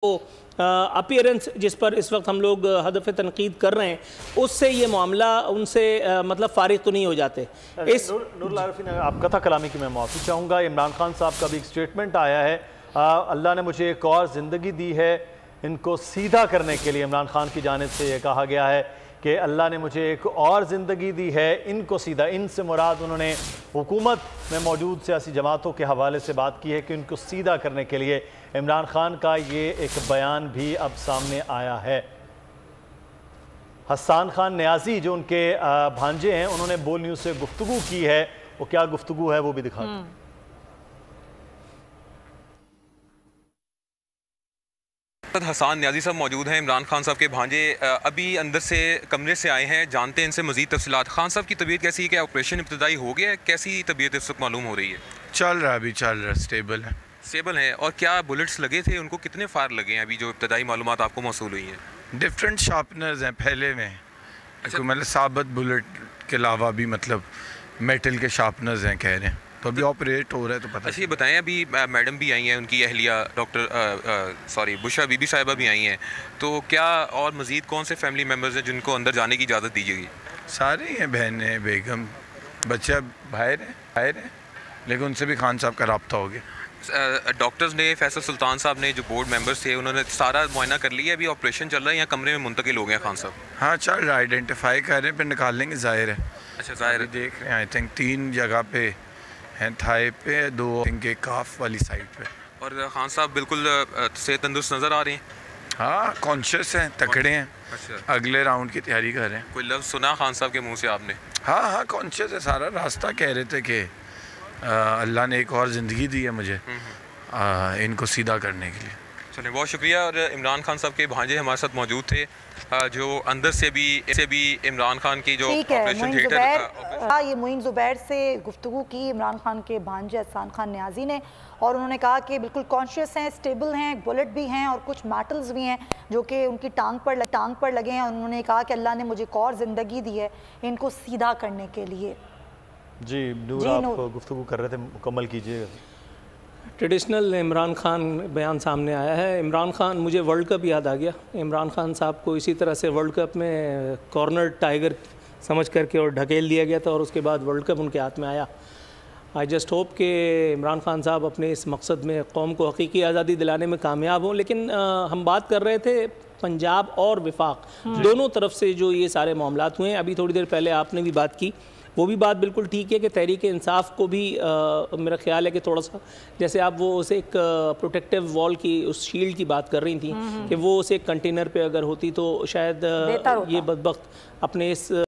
वो अपीयरेंस जिस पर इस वक्त हम लोग हदफ तनकीद कर रहे हैं, उससे ये मामला उनसे मतलब फारिग तो नहीं हो जाते। इस नूरुल आरिफीन, आपका था कलामी की मैं माफ़ी चाहूँगा। इमरान खान साहब का भी एक स्टेटमेंट आया है, अल्लाह ने मुझे एक और ज़िंदगी दी है, इनको सीधा करने के लिए इमरान खान की जानिब से ये कहा गया है कि अल्लाह ने मुझे एक और ज़िंदगी दी है, इनको सीधा, इनसे मुराद उन्होंने हुकूमत में मौजूद सियासी जमातों के हवाले से बात की है कि उनको सीधा करने के लिए इमरान खान का ये एक बयान भी अब सामने आया है। हसन खान न्याजी जो उनके भांजे हैं, उन्होंने बोल न्यूज़ से गुफ्तगू की है। वो क्या गुफ्तगू है वो भी दिखा दें। हसन न्याजी साहब मौजूद हैं, इमरान खान साहब के भांजे अभी अंदर से कमरे से आए हैं, जानते हैं इनसे मजीद तफसीलात। खान साहब की तबीयत कैसी है? क्या ऑपरेशन इब्तदाई हो गया है? कैसी तबीयत इस वक्त मालूम हो रही है? चल रहा है, अभी चल रहा है, स्टेबल है। स्टेबल है। और क्या बुलेट्स लगे थे? उनको कितने फायर लगे हैं अभी जो इब्तदाई मालूमात आपको मौसूल हुई हैं? डिफरेंट शार्पनर्स हैं पहले में। अच्छा। मतलब साबित बुलेट के अलावा भी मतलब मेटल के शार्पनर्स हैं कह रहे हैं, तो अभी ऑपरेट हो रहा है तो पता। अच्छा, ये बताएं, अभी मैडम भी आई हैं, उनकी अहलिया डॉक्टर बुशरा बीबी साहिबा भी आई हैं, तो क्या और मज़ीद कौन से फैमिली मेम्बर्स हैं जिनको अंदर जाने की इजाज़त दी जाएगी? सारे हैं, बहनें, बेगम, बच्चा बाहर है, लेकिन उनसे भी खान साहब का रब्ता हो गया। डॉक्टर्स ने, फैसल सुल्तान साहब ने, जो बोर्ड मेंबर्स थे, उन्होंने सारा मुआयना कर लिया, अभी ऑपरेशन चल रहा है या कमरे में मुंतकिल हो गए खान साहब? हाँ, चल रहा है, आइडेंटिफाई कर रहे हैं, फिर निकाल लेंगे, जाहिर है। अच्छा, जाहिर है। देख रहे हैं, आई थिंक 3 जगह पे हैं, थाई पे 2 इनके काफ वाली साइड पे। और खान साहब बिल्कुल सेहत तंदुरुस्त नज़र आ रहे हैं? हाँ, कॉन्शियस हैं, तकड़े हैं। अच्छा। अगले राउंड की तैयारी कर रहे हैं। कोई लफ्ज़ सुना खान साहब के मुंह से आपने? हाँ, कॉन्शियस है, सारा रास्ता कह रहे थे कि अल्लाह ने एक और ज़िंदगी दी है मुझे इनको सीधा करने के लिए। चलिए, बहुत शुक्रिया। और इमरान खान साहब के भांजे हमारे साथ मौजूद थे, जो अंदर से भी इमरान खान की जो ऑपरेशन थिएटर, ये मोइन ज़ुबैर से गुफ्तगू की इमरान खान के भांजे हसन खान न्याजी ने, और उन्होंने कहा कि बिल्कुल कॉन्शियस हैं, स्टेबल हैं, बुलेट भी हैं और कुछ मेटल्स भी हैं जो कि उनकी टांग पर लगे हैं। और उन्होंने कहा कि अल्लाह ने मुझे एक और ज़िंदगी दी है इनको सीधा करने के लिए। जी नूर, आप गुफ्तगू कर रहे थे, मुकम्मल कीजिएगा। ट्रेडिशनल इमरान खान बयान सामने आया है। इमरान खान, मुझे वर्ल्ड कप याद आ गया। इमरान खान साहब को इसी तरह से वर्ल्ड कप में कॉर्नर टाइगर समझ करके और ढकेल दिया गया था और उसके बाद वर्ल्ड कप उनके हाथ में आया। आई जस्ट होप कि इमरान खान साहब अपने इस मकसद में कौम को हकीकी आज़ादी दिलाने में कामयाब हों। लेकिन हम बात कर रहे थे पंजाब और विफाक दोनों तरफ से जो ये सारे मामलात हुए हैं। अभी थोड़ी देर पहले आपने भी बात की, वो भी बात बिल्कुल ठीक है कि तहरीक इंसाफ को भी मेरा ख्याल है कि थोड़ा सा, जैसे आप वो उसे एक प्रोटेक्टिव वॉल की, उस शील्ड की बात कर रही थी कि वो उसे एक कंटेनर पे अगर होती तो शायद ये बदबख्त अपने इस